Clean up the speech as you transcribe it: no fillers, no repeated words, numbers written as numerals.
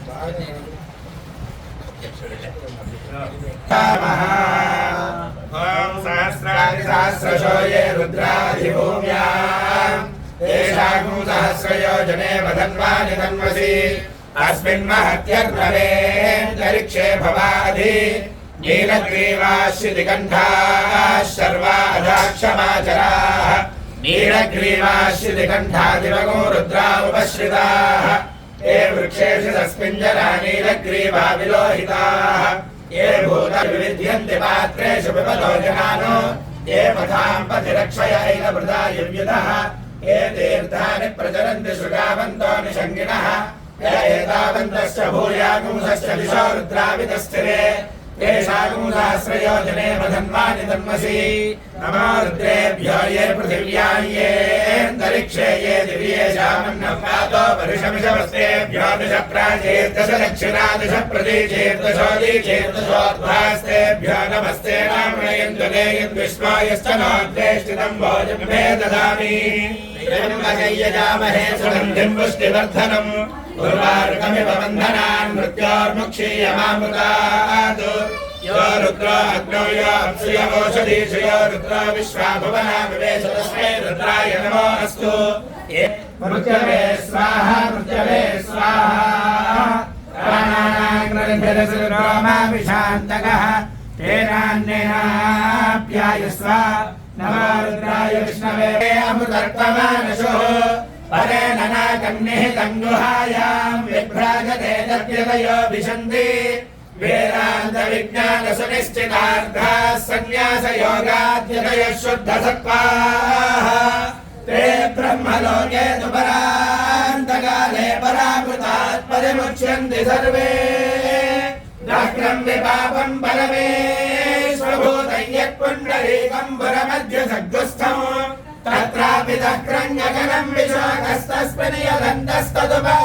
ओम सहस्राणि सहस्रशो ये रुद्राधिभूम्याम् येषागुं सहस्रयोजने वधन्वानि तन्वसि अस्मिन् महत्यर्भवेऽन्तरिक्षे भवाधि नीलग्रीवाश्रितिकण्ठाः शर्वाधाक्षमाचराः नीलग्रीवाश्रितिकण्ठादिवगो रुद्रा उपश्रिताः ये वृक्षेषु तस्मिञ्जना नीलग्रीवा विलोहिताः ये भूतविविध्यन्ति पात्रेषु पिबतो जनानो ये पथां पथिरक्षयैलमृता युयुधः ये तीर्थानि प्रचरन्ति शृगावन्तो निषङ्गिणः ये एतावन्तश्च भूयागुंसश्च दिशो रुद्रावितस्थिरे तेषागुं सहस्रयोजने वधन्वानि तन्मसि नमो रुद्रेभ्यो ये पृथिव्यां ये अन्तरिक्षे ये दिव्येषामन्नं वातो वर्षमिषवस्तेभ्यो दश प्राचेर्दश दक्षिणा दश प्रतीचेर्दशोदीचेर्दशोद्भास्तेभ्यो नमस्ते नामयन्तु ते यद्विश्वा यश्च नोद्वेष्टितं भोजमे ददामि यजामहे सुगन्धिं पुष्टिवर्धनम् उर्वारुकमिव बन्धनान् मृत्योर्मुक्षीयमामृतात् यो रुद्रो अग्नौ यो अप्सुय ओषधीषु यो रुद्रो विश्वा भुवना विवेश तस्मै रुद्राय नमो अस्तु मृत्यवे स्वाहा मृत्यवे स्वाहा प्राणानाग्रन्थिरसुरोमाभिशान्तकः तेनान्येनाप्यायस्व नमो रुद्राय विष्णवे अमृतर्पमानशुः परेण नाकन्निः तङ्गुहायां विभ्राजते तद्यतयो विशन्ति वेदान्तविज्ञानसुनिश्चितार्थाः सन्न्यासयोगाद्यतयः शुद्धसत्त्वाः ते ब्रह्मलोके तु परान्तकाले परामृतात् परिमुच्यन्ति सर्वे दाक्रं विपापं परमेश्वरभूतं यत्पुण्डरीकं पुरमध्यसग्गुस्थम् तत्रापि दक्रञ्जगनं विशोकस्तस्मिन् यदन्तस्तदुपा